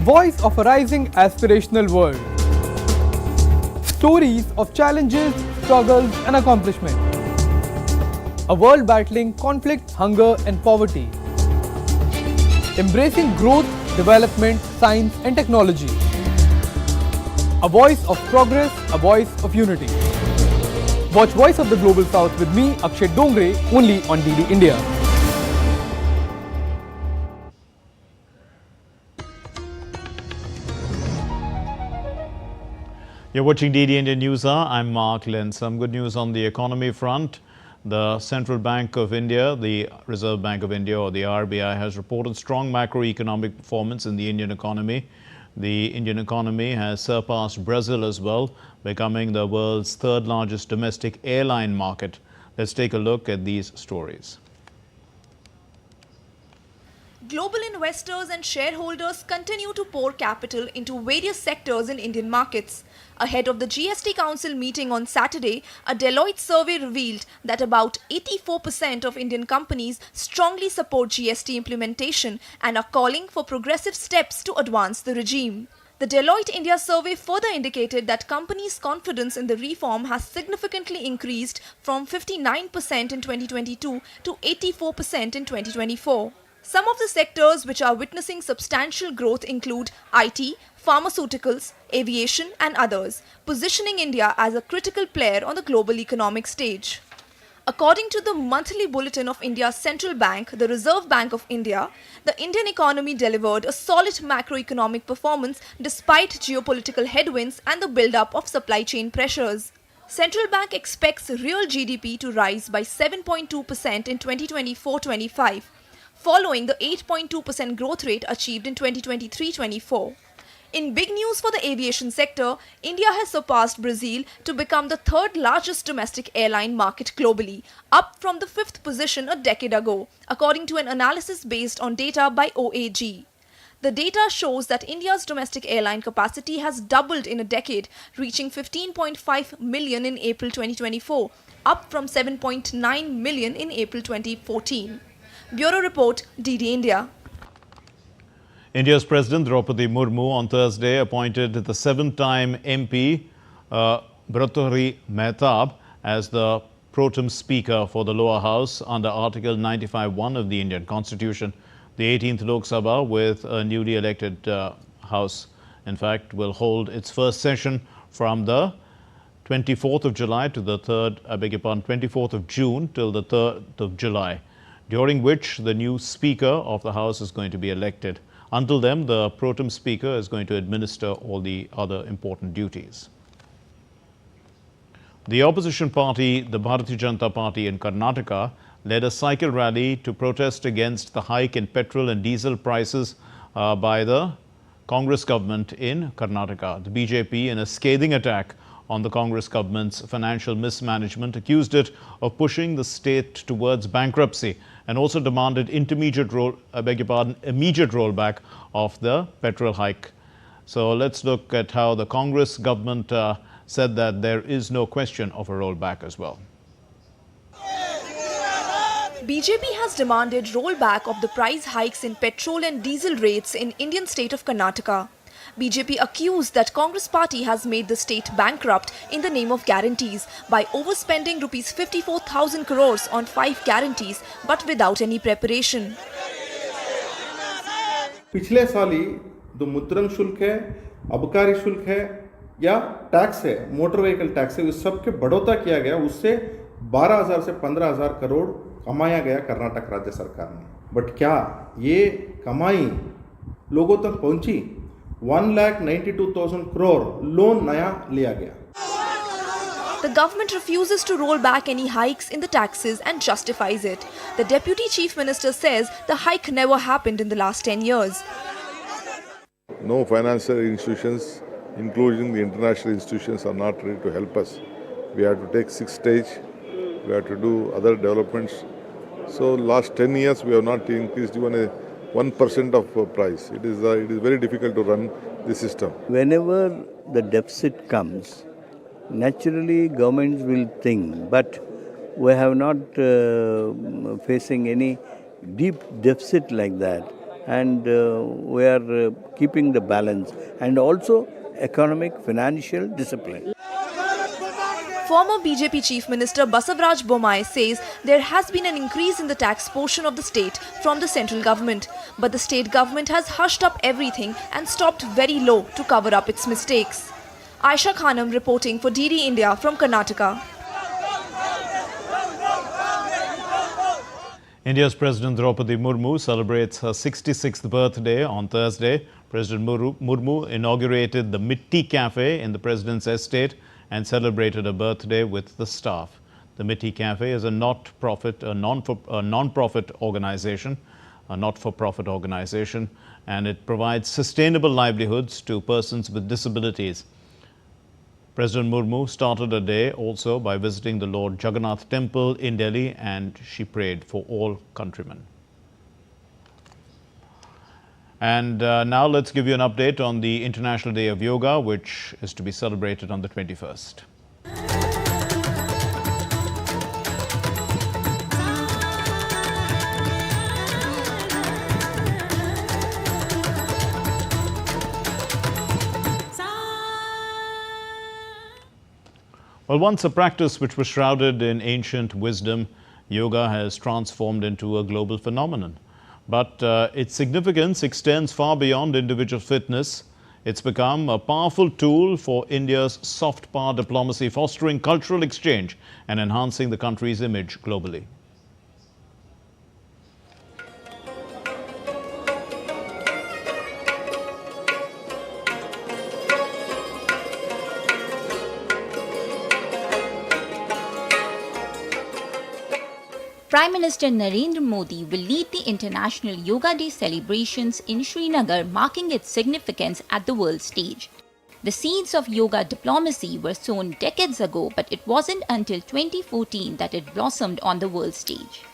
Voice of a rising aspirational world. Stories of challenges, struggles and accomplishment. A world battling conflict, hunger and poverty. Embracing growth, development, science and technology. A voice of progress, a voice of unity. Watch Voice of the Global South with me, Akshay Dongre, only on DD India. You're watching DD India News Hour. I'm Mark Lynn. Some good news on the economy front. The Central Bank of India, the Reserve Bank of India, or the RBI, has reported strong macroeconomic performance in the Indian economy. The Indian economy has surpassed Brazil as well, becoming the world's third largest domestic airline market. Let's take a look at these stories. Global investors and shareholders continue to pour capital into various sectors in Indian markets. Ahead of the GST Council meeting on Saturday, a Deloitte survey revealed that about 84% of Indian companies strongly support GST implementation and are calling for progressive steps to advance the regime. The Deloitte India survey further indicated that companies' confidence in the reform has significantly increased from 59% in 2022 to 84% in 2024. Some of the sectors which are witnessing substantial growth include IT, pharmaceuticals, aviation and others, positioning India as a critical player on the global economic stage. According to the monthly bulletin of India's central bank, the Reserve Bank of India, the Indian economy delivered a solid macroeconomic performance despite geopolitical headwinds and the build-up of supply chain pressures. Central Bank expects real GDP to rise by 7.2% in 2024-25. Following the 8.2% growth rate achieved in 2023-24. In big news for the aviation sector, India has surpassed Brazil to become the third largest domestic airline market globally, up from the 5th position a decade ago, according to an analysis based on data by OAG. The data shows that India's domestic airline capacity has doubled in a decade, reaching 15.5 million in April 2024, up from 7.9 million in April 2014. Bureau Report, DD India. India's President Draupadi Murmu on Thursday appointed the 7th-time MP Bhartrihari Mehtab as the pro tem Speaker for the lower house under Article 95(1) of the Indian Constitution. The 18th Lok Sabha, with a newly elected house, in fact, will hold its first session from the 24th of July to the 24th of June till the 3rd of July. During which the new Speaker of the House is going to be elected. Until then, the pro tem Speaker is going to administer all the other important duties. The opposition party, the Bharatiya Janata Party in Karnataka, led a cycle rally to protest against the hike in petrol and diesel prices by the Congress government in Karnataka. The BJP, in a scathing attack on the Congress government's financial mismanagement, accused it of pushing the state towards bankruptcy and also demanded immediate rollback of the petrol hike. So let's look at how the Congress government said that there is no question of a rollback as well. BJP has demanded rollback of the price hikes in petrol and diesel rates in Indian state of Karnataka. BJP accused that Congress party has made the state bankrupt in the name of guarantees by overspending rupees 54,000 crores on 5 guarantees but without any preparation. पिछले साल ही जो मुद्रण शुल्क है, अबकारी शुल्क है या टैक्स है, मोटर व्हीकल टैक्स है, उस सब के बढ़ोतरी किया गया, उससे 12,000 से 15,000 करोड़ कमाया गया कर्नाटक राज्य सरकार ने. बट क्या ये कमाई लोगों तक पहुंची? 1,92,000 crore लोन नया लिया गया. The government refuses to roll back any hikes in the taxes and justifies it. The Deputy Chief Minister says the hike never happened in the last 10 years. No financial institutions, including the international institutions, are not ready to help us. We have to take 6th stage. We have to do other developments So last 10 years we have not increased even a 1% of price. It is very difficult to run the system. Whenever the deficit comes, naturally governments will think, but we have not facing any deep deficit like that, and we are keeping the balance and also economic financial discipline. Former BJP Chief Minister Basavaraj Bommai says there has been an increase in the tax portion of the state from the central government. But the state government has hushed up everything and stopped very low to cover up its mistakes. Aisha Khanam reporting for DD India from Karnataka. India's President Draupadi Murmu celebrates her 66th birthday on Thursday. President Murmu inaugurated the Mitti Cafe in the President's estate and celebrated her birthday with the staff. The Mitti Cafe is a non-profit organization, and it provides sustainable livelihoods to persons with disabilities. President Murmu started her day also by visiting the Lord Jagannath Temple in Delhi, and she prayed for all countrymen. And now let's give you an update on the International Day of Yoga, which is to be celebrated on the 21st. Well, once a practice which was shrouded in ancient wisdom, yoga has transformed into a global phenomenon. But its significance extends far beyond individual fitness. It's become a powerful tool for India's soft power diplomacy, fostering cultural exchange and enhancing the country's image globally. Prime Minister Narendra Modi will lead the International Yoga Day celebrations in Srinagar, marking its significance at the world stage. The seeds of yoga diplomacy were sown decades ago, but it wasn't until 2014 that it blossomed on the world stage.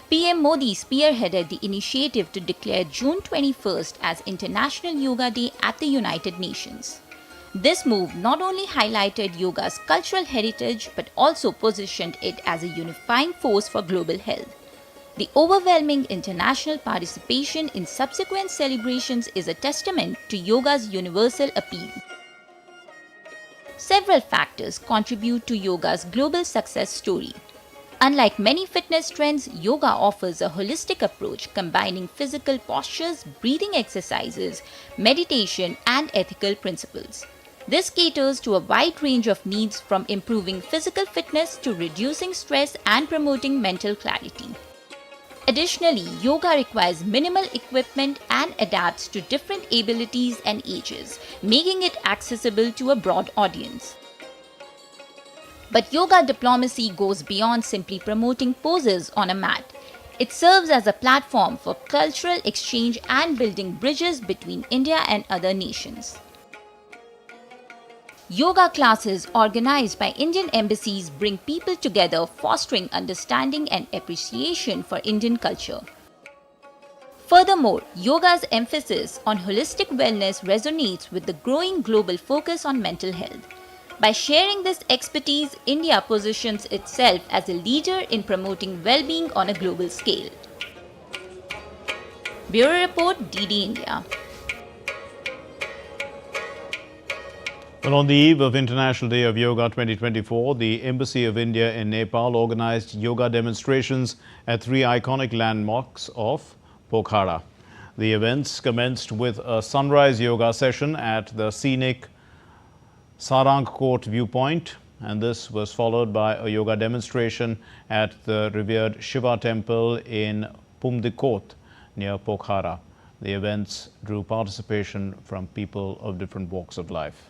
PM Modi spearheaded the initiative to declare June 21st as International Yoga Day at the United Nations. This move not only highlighted yoga's cultural heritage but also positioned it as a unifying force for global health. The overwhelming international participation in subsequent celebrations is a testament to yoga's universal appeal. Several factors contribute to yoga's global success story. Unlike many fitness trends, yoga offers a holistic approach combining physical postures, breathing exercises, meditation, and ethical principles. This caters to a wide range of needs, from improving physical fitness to reducing stress and promoting mental clarity. Additionally, yoga requires minimal equipment and adapts to different abilities and ages, making it accessible to a broad audience. But yoga diplomacy goes beyond simply promoting poses on a mat. It serves as a platform for cultural exchange and building bridges between India and other nations. Yoga classes organized by Indian embassies bring people together, fostering understanding and appreciation for Indian culture. Furthermore, yoga's emphasis on holistic wellness resonates with the growing global focus on mental health. By sharing this expertise, India positions itself as a leader in promoting well-being on a global scale. Bureau Report, DD India. Well, on the eve of International Day of Yoga 2024, the Embassy of India in Nepal organized yoga demonstrations at 3 iconic landmarks of Pokhara. The events commenced with a sunrise yoga session at the scenic Sarang Court viewpoint, and this was followed by a yoga demonstration at the revered Shiva temple in Pumdikot near Pokhara. The events drew participation from people of different walks of life.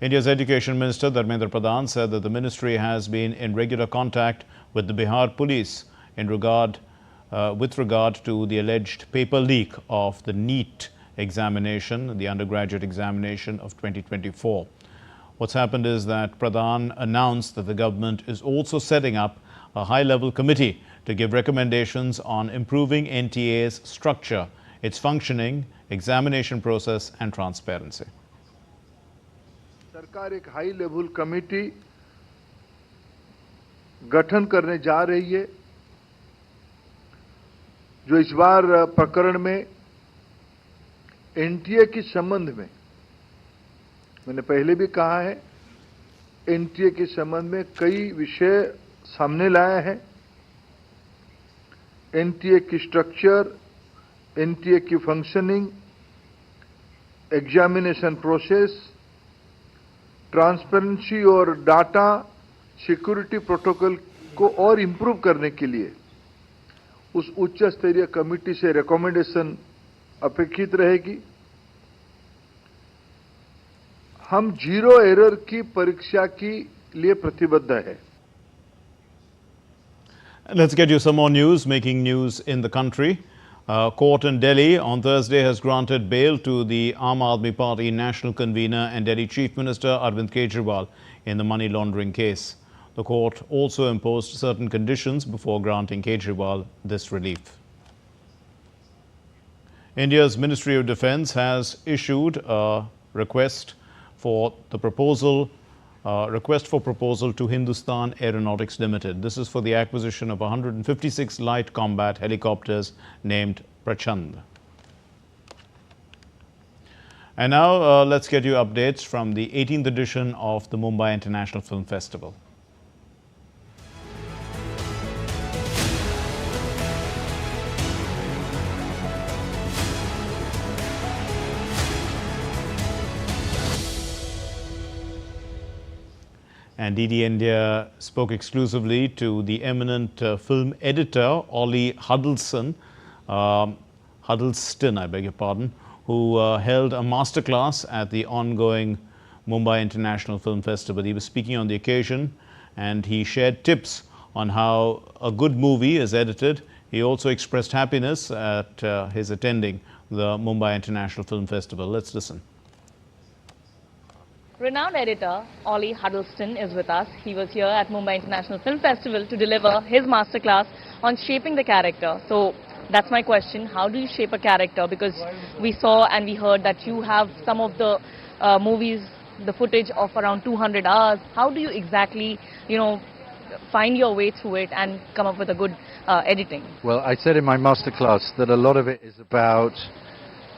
India's Education Minister Dharmendra Pradhan said that the ministry has been in regular contact with the Bihar police with regard to the alleged paper leak of the NEET examination, the undergraduate examination of 2024. What's happened is that Pradhan announced that the government is also setting up a high-level committee to give recommendations on improving NTA's structure, its functioning, examination process and transparency. सरकार एक high level committee गठन करने जा रही है जो इस बार प्रकरण में एनटीए के संबंध में, मैंने पहले भी कहा है, एनटीए के संबंध में कई विषय सामने लाया है। एनटीए की स्ट्रक्चर, एनटीए की फंक्शनिंग, एग्जामिनेशन प्रोसेस, ट्रांसपेरेंसी और डाटा सिक्योरिटी प्रोटोकॉल को और इम्प्रूव करने के लिए उस उच्च स्तरीय कमेटी से रिकमेंडेशन अपेक्षित रहेगी। हम जीरो एरर की परीक्षा के लिए प्रतिबद्ध है। Let's get you some more news making news in the country. Court in Delhi on Thursday has granted bail to the Aam Aadmi Party national convener and Delhi Chief Minister Arvind Kejriwal in the money laundering case. The court also imposed certain conditions before granting Kejriwal this relief. India's Ministry of Defence has issued a request for proposal to Hindustan Aeronautics Limited. This is for the acquisition of 156 light combat helicopters named Prachand. And now let's get you updates from the 18th edition of the Mumbai International Film Festival. And DD India spoke exclusively to the eminent film editor, Ollie Huddleston, I beg your pardon, who held a masterclass at the ongoing Mumbai International Film Festival. He was speaking on the occasion and he shared tips on how a good movie is edited. He also expressed happiness at his attending the Mumbai International Film Festival. Let's listen. Renowned editor Ollie Huddleston is with us. He was here at Mumbai International Film Festival to deliver his masterclass on shaping the character. So that's my question. How do you shape a character? Because we saw and we heard that you have some of the movies, the footage of around 200 hours. How do you exactly, find your way through it and come up with a good editing? Well, I said in my masterclass that a lot of it is about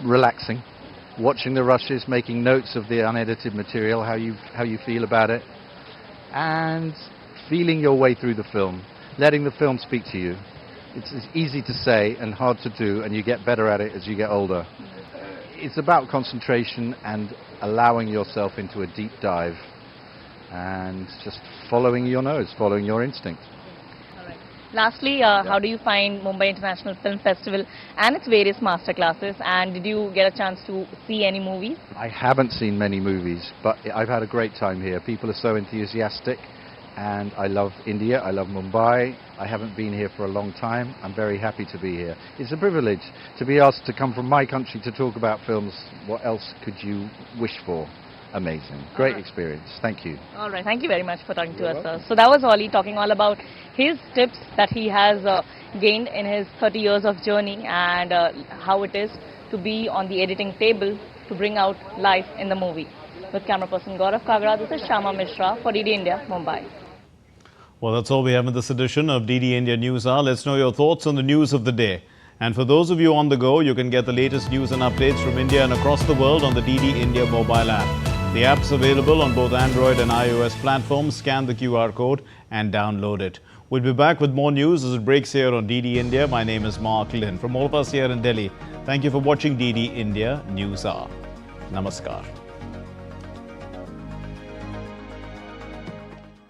relaxing, watching the rushes, making notes of the unedited material, how you feel about it, and feeling your way through the film, letting the film speak to you. It's easy to say and hard to do, and you get better at it as you get older. It's about concentration and allowing yourself into a deep dive and just following your nose, following your instinct. Lastly, how do you find Mumbai International Film Festival and its various masterclasses? And did you get a chance to see any movies? I haven't seen many movies, but I've had a great time here. People are so enthusiastic, and I love India, I love Mumbai. I haven't been here for a long time. I'm very happy to be here. It's a privilege to be asked to come from my country to talk about films. What else could you wish for? Amazing. Great experience. Thank you. All right. Thank you very much for talking to us, sir. So that was Ollie talking all about his tips that he has gained in his 30 years of journey and how it is to be on the editing table to bring out life in the movie. With camera person Gaurav Kagra, this is Shama Mishra for DD India, Mumbai. Well, that's all we have in this edition of DD India News Hour. Let's know your thoughts on the news of the day. And for those of you on the go, you can get the latest news and updates from India and across the world on the DD India mobile app. The app's available on both Android and iOS platforms. Scan the QR code and download it. We'll be back with more news as it breaks here on DD India. My name is Mark Lin. From all of us here in Delhi, thank you for watching DD India News Hour. Namaskar.